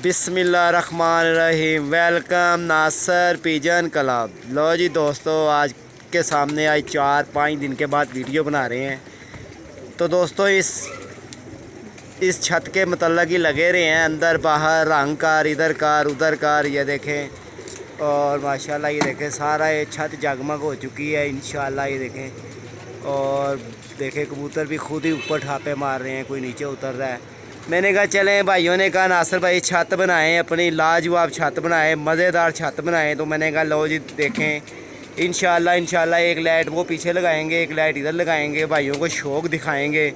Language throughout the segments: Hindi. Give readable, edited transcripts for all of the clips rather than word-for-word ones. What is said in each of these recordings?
बिस्मिल्लाहिर्रहमानिर्रहीम। वेलकम नासर पिजन क्लब। लो जी दोस्तों, आज के सामने आज 4-5 दिन के बाद वीडियो बना रहे हैं। तो दोस्तों इस छत के मतलब ही लगे रहे हैं, अंदर बाहर रंग कार, इधर कार उधर कार, ये देखें। और माशाल्लाह ये देखें, सारा ये छत जगमग हो चुकी है इंशाल्लाह। ये देखें और देखें कबूतर भी खुद ही ऊपर ठापे मार रहे हैं, कोई नीचे उतर रहा है। मैंने कहा चलें, भाइयों ने कहा नासर भाई छत बनाएं, अपनी लाजवाब छत बनाएं, मज़ेदार छत बनाएं। तो मैंने कहा लो जी देखें, इंशाल्लाह एक लाइट वो पीछे लगाएंगे, एक लाइट इधर लगाएंगे, भाइयों को शौक़ दिखाएंगे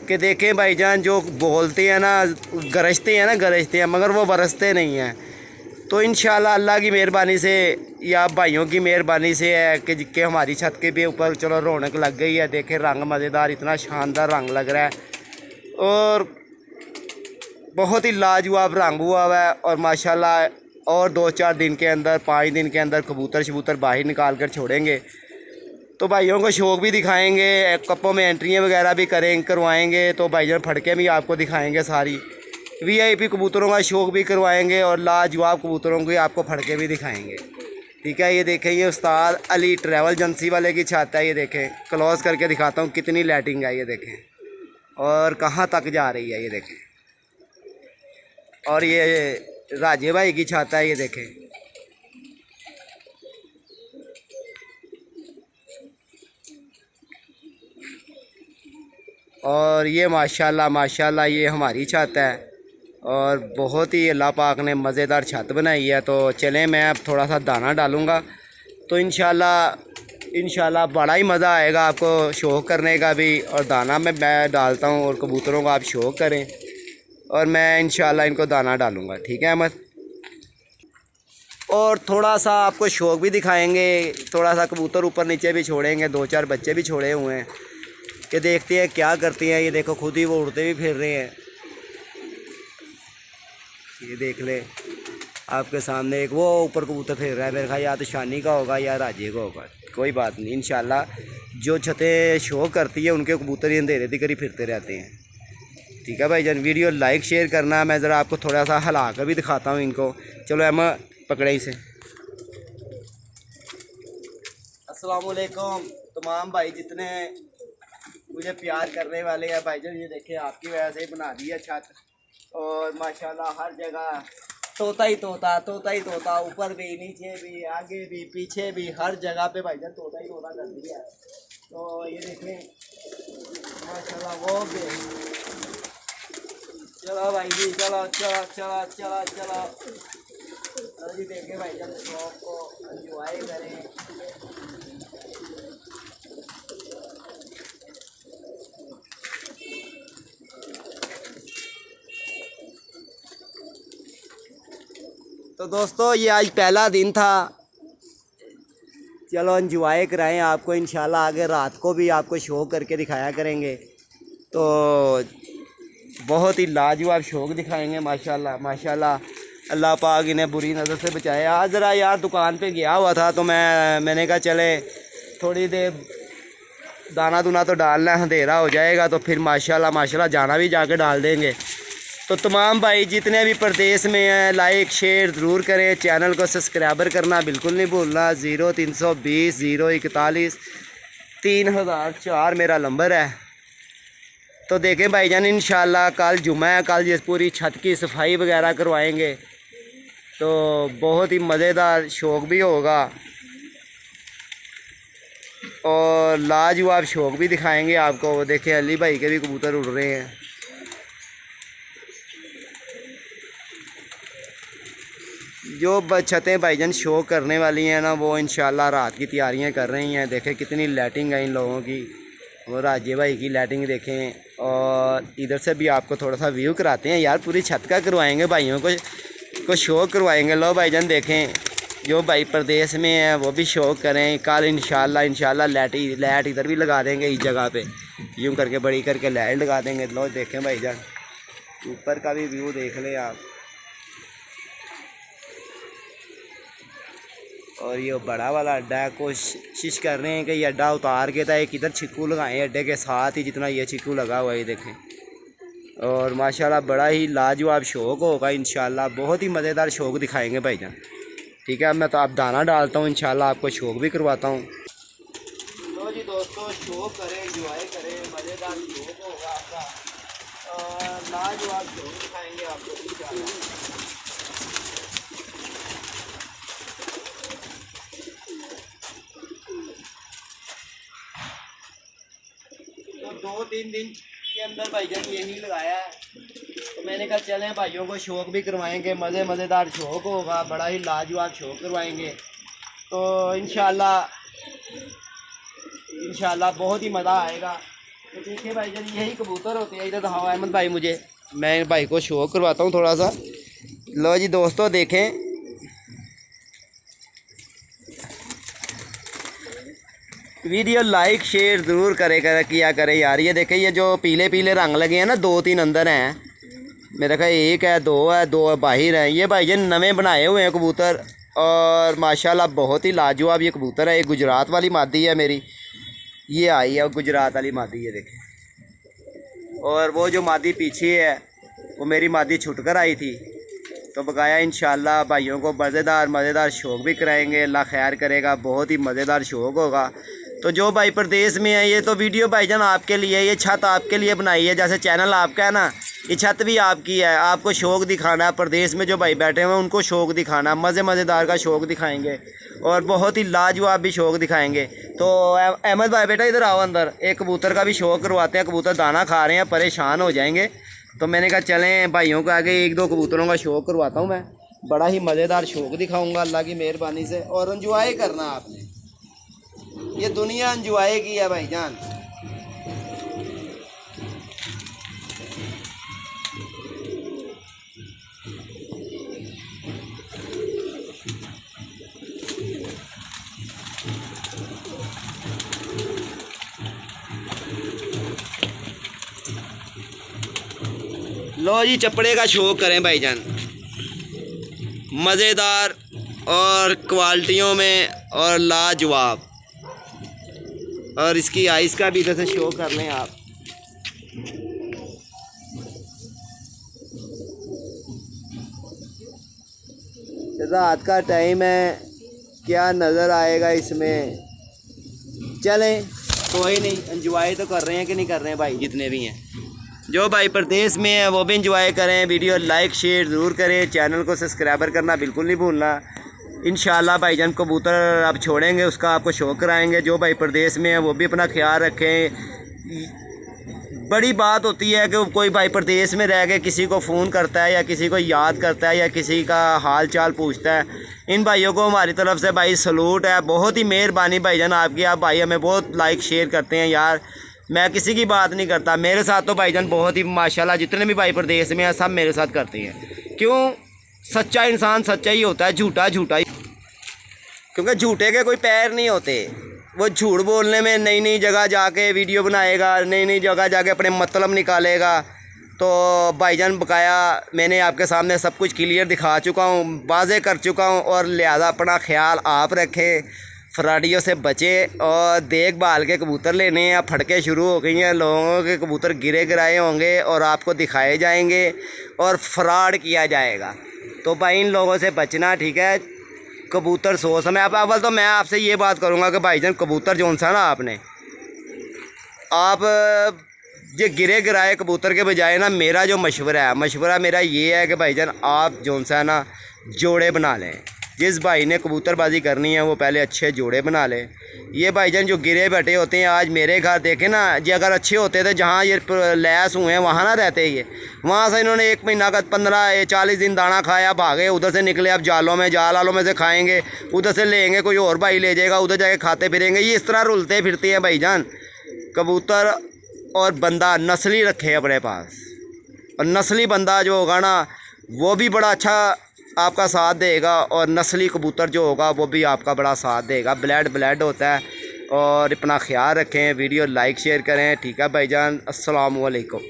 कि देखें भाईजान जो बोलते हैं ना, गरजते हैं मगर वो बरसते नहीं हैं। तो इंशाल्लाह अल्लाह की मेहरबानी से या भाइयों की मेहरबानी से है कि हमारी छत के भी ऊपर चलो रौनक लग गई है। देखें रंग मज़ेदार, इतना शानदार रंग लग रहा है और बहुत ही लाजवाब रंग हुआ है। और माशाल्लाह और 2-4 दिन के अंदर, 5 दिन के अंदर कबूतर बाहर निकाल कर छोड़ेंगे। तो भाइयों को शौक़ भी दिखाएंगे, कपों में एंट्रियाँ वगैरह भी करवाएंगे। तो भाईजान फड़कें भी आपको दिखाएंगे, सारी VIP कबूतरों का शौक़ भी करवाएंगे और लाजवाब कबूतरों की आपको फड़कें भी दिखाएंगे। ठीक है, ये देखें, ये उस्ताद अली ट्रैवल एजेंसी वाले की छत है। ये देखें, क्लोज करके दिखाता हूँ कितनी लाइटिंग है, ये देखें और कहाँ तक जा रही है, ये देखें। और ये राजे भाई की छत है, ये देखें। और ये माशाल्लाह ये हमारी छत है और बहुत ही अल्लाह पाक ने मज़ेदार छत बनाई है। तो चलें, मैं अब थोड़ा सा दाना डालूँगा तो इंशाल्लाह बड़ा ही मज़ा आएगा आपको शौक़ करने का भी। और दाना मैं डालता हूँ और कबूतरों को आप शौक़ करें और मैं इंशाल्लाह इनको दाना डालूँगा। ठीक है अहमद, और थोड़ा सा आपको शौक़ भी दिखाएंगे, थोड़ा सा कबूतर ऊपर नीचे भी छोड़ेंगे। 2-4 बच्चे भी छोड़े हुए हैं कि देखते हैं क्या करती हैं। ये देखो खुद ही वो उड़ते भी फिर रहे हैं, ये देख ले आपके सामने एक वो ऊपर कबूतर फिर रहा है। मेरे ख्याल या तो शानी का होगा या राजे का होगा, कोई बात नहीं। इंशाल्लाह जो छतें शो करती है उनके कबूतर ही अंधेरे दिखकर ही फिरते रहते हैं। ठीक है भाईजान, वीडियो लाइक शेयर करना। मैं ज़रा आपको थोड़ा सा हिला कर भी दिखाता हूँ इनको। चलो एम पकड़े ही से। अस्सलाम वालेकुम तमाम भाई जितने मुझे प्यार करने वाले हैं भाईजान। ये देखें, आपकी वजह से ही बना दी है छत और माशाल्लाह हर जगह तोता ही तोता, ऊपर भी नीचे भी आगे भी पीछे भी हर जगह पे भाईजान तोता ही तोता कर दिया। तो ये देखें माशाल्लाह वो भी। चलो भाई जी, चलो जी देखें भाईजान, शौक को एंजॉय करें। तो दोस्तों ये आज पहला दिन था, चलो एंजॉय कराएं आपको। इंशाल्लाह आगे रात को भी आपको शो करके दिखाया करेंगे। तो बहुत ही लाजवाब शौक दिखाएंगे माशाल्लाह अल्लाह पाक इन्हें बुरी नज़र से बचाए। आज ज़रा यार दुकान पे गया हुआ था तो मैंने कहा चले थोड़ी देर दाना दूना तो डालना, अंधेरा हो जाएगा तो फिर माशाल्लाह जाना भी जाके डाल देंगे। तो तमाम भाई जितने भी प्रदेश में हैं लाइक शेयर ज़रूर करें, चैनल को सब्सक्राइबर करना बिल्कुल नहीं भूलना। 0320 041 3004 मेरा नंबर है। तो देखें भाईजान, इंशाल्लाह कल जुम्मा है, कल ये पूरी छत की सफाई वगैरह करवाएंगे तो बहुत ही मज़ेदार शौक़ भी होगा और लाजवाब शौक़ भी दिखाएंगे आपको। देखें अली भाई के भी कबूतर उड़ रहे हैं। जो छतें भाईजान शो करने वाली हैं ना, वो इंशाल्लाह रात की तैयारियां कर रही हैं। देखें कितनी लाइटिंग है इन लोगों की, वो राजे भाई की लाइटिंग देखें। और इधर से भी आपको थोड़ा सा व्यू कराते हैं यार, पूरी छत का करवाएंगे, भाइयों को शो करवाएंगे। लो भाईजान देखें, जो भाई प्रदेश में हैं वो भी शो करें। कल इंशाल्लाह लाइट इधर भी लगा देंगे, इस जगह पे यूँ करके बड़ी करके लाइट लगा देंगे। लो देखें भाईजान, ऊपर का भी व्यू देख लें आप। और ये बड़ा वाला अड्डा है, कोशिश कर रहे हैं कि ये अड्डा उतार के था एक इधर छिक्कू लगाएं अड्डे के साथ ही, जितना ये छिक्कू लगा हुआ है ये देखें। और माशाल्लाह बड़ा ही लाजवाब शौक होगा इंशाल्लाह। बहुत ही मज़ेदार शौक दिखाएंगे भाईजान। ठीक है, मैं तो आप दाना डालता हूँ, इंशाल्लाह आपको शौक भी करवाता हूँ। तो जी दोस्तों, शौक करें, एंजॉय करें, मज़ेदार शौक होगा आपका और लाजवाब शौक दिखाएंगे आपको इंशाल्लाह। तो 2-3 दिन के अंदर भाईजान यही लगाया है, तो मैंने कहा चलें भाइयों को शौक भी करवाएंगे, मज़ेदार शौक होगा, बड़ा ही लाजवाब शौक करवाएंगे। तो इंशाल्लाह बहुत ही मज़ा आएगा। तो देखिए भाईजान, यही कबूतर होते हैं। इधर दिखाओ अहमद भाई मुझे, मैं भाई को शौक करवाता हूँ थोड़ा सा। लो जी दोस्तों, देखें वीडियो लाइक शेयर ज़रूर किया करें यार। ये देखें, ये जो पीले पीले रंग लगे हैं ना, 2-3 अंदर हैं मेरा ख्याल, एक है, दो बाहर हैं। ये भाईजान नवे बनाए हुए हैं कबूतर और माशाल्लाह बहुत ही लाजवाब ये कबूतर है। एक गुजरात वाली मादी है मेरी, ये आई है गुजरात वाली मादी, ये देखें। और वो जो मादी पीछे है वो मेरी मादी छुटकर आई थी। तो बकाया इंशाल्लाह भाइयों को मज़ेदार शौक भी कराएंगे, अल्लाह खैर करेगा, बहुत ही मज़ेदार शौक होगा। तो जो भाई प्रदेश में है, ये तो वीडियो भाईजान आपके लिए, ये छत आपके लिए बनाई है। जैसे चैनल आपका है ना, ये छत भी आपकी है। आपको शौक दिखाना है, प्रदेश में जो भाई बैठे हुए हैं उनको शौक दिखाना, मज़ेदार का शौक दिखाएंगे और बहुत ही लाजवाब भी शौक दिखाएंगे। तो अहमद भाई बेटा इधर आओ अंदर, एक कबूतर का भी शौक करवाते हैं। कबूतर दाना खा रहे हैं, परेशान हो जाएंगे। तो मैंने कहा चलें भाइयों को आगे 1-2 कबूतरों का शौक करवाता हूँ मैं। बड़ा ही मज़ेदार शौक दिखाऊँगा अल्लाह की मेहरबानी से। और एंजॉय करना आपने, ये दुनिया एंजॉय की है भाईजान। लो जी, चपड़े का शौक करें भाईजान, मज़ेदार और क्वालिटियों में और लाजवाब। और इसकी आइस का भी इधर से शो कर लें आप। रात का टाइम है, क्या नज़र आएगा इसमें। चलें कोई नहीं, एंजॉय तो कर रहे हैं कि नहीं कर रहे हैं भाई, जितने भी हैं। जो भाई प्रदेश में है वो भी एंजॉय करें। वीडियो लाइक शेयर ज़रूर करें, चैनल को सब्सक्राइबर करना बिल्कुल नहीं भूलना। इंशाल्लाह भाईजान कबूतर आप छोड़ेंगे उसका आपको शौक कराएंगे। जो भाई प्रदेश में है वो भी अपना ख्याल रखें। बड़ी बात होती है कि कोई भाई प्रदेश में रह के किसी को फ़ोन करता है या किसी को याद करता है या किसी का हाल चाल पूछता है। इन भाइयों को हमारी तरफ से भाई सलूट है, बहुत ही मेहरबानी भाईजान आपकी। आप भाई हमें बहुत लाइक शेयर करते हैं यार। मैं किसी की बात नहीं करता, मेरे साथ तो भाईजान बहुत ही माशाल्लाह जितने भी भाई प्रदेश में हैं सब मेरे साथ करते हैं। क्यों? सच्चा इंसान सच्चा ही होता है, झूठा झूठा ही, क्योंकि झूठे के कोई पैर नहीं होते। वो झूठ बोलने में नई जगह जाके वीडियो बनाएगा, नई जगह जाके अपने मतलब निकालेगा। तो भाईजान बकाया मैंने आपके सामने सब कुछ क्लियर दिखा चुका हूँ, वाज़े कर चुका हूँ। और लिहाजा अपना ख्याल आप रखें, फ्रॉडियों से बचें और देखभाल के कबूतर लेने हैं। फटके शुरू हो गई हैं, लोगों के कबूतर गिराए होंगे और आपको दिखाए जाएंगे और फ्रॉड किया जाएगा। तो भाई इन लोगों से बचना, ठीक है। कबूतर सोच में आप अव्वल तो मैं आपसे ये बात करूँगा कि भाईजान कबूतर जो सा ना आपने आप ये गिराए कबूतर के बजाय ना, मेरा जो मशवरा मेरा ये है कि भाईजान आप जो सा ना जोड़े बना लें। जिस भाई ने कबूतरबाजी करनी है वो पहले अच्छे जोड़े बना ले। ये भाईजान जो गिरे बैठे होते हैं, आज मेरे घर देखे ना जी, अगर अच्छे होते थे जहाँ ये लैस हुए हैं वहाँ ना रहते ये, वहाँ से इन्होंने 1 महीना का 15-40 दिन दाना खाया, भागे, उधर से निकले। अब जाल वालों में से खाएंगे, उधर से लेंगे, कोई और भाई ले जाएगा, उधर जाके खाते फिरेंगे। ये इस तरह रुलते फिरते हैं भाईजान। कबूतर और बंदा नस्ली रखे अपने पास, और नस्ली बंदा जो होगा ना वो भी बड़ा अच्छा आपका साथ देगा, और नस्ली कबूतर जो होगा वो भी आपका बड़ा साथ देगा। ब्लड होता है। और अपना ख्याल रखें, वीडियो लाइक शेयर करें, ठीक है भाईजान। अस्सलाम वालेकुम।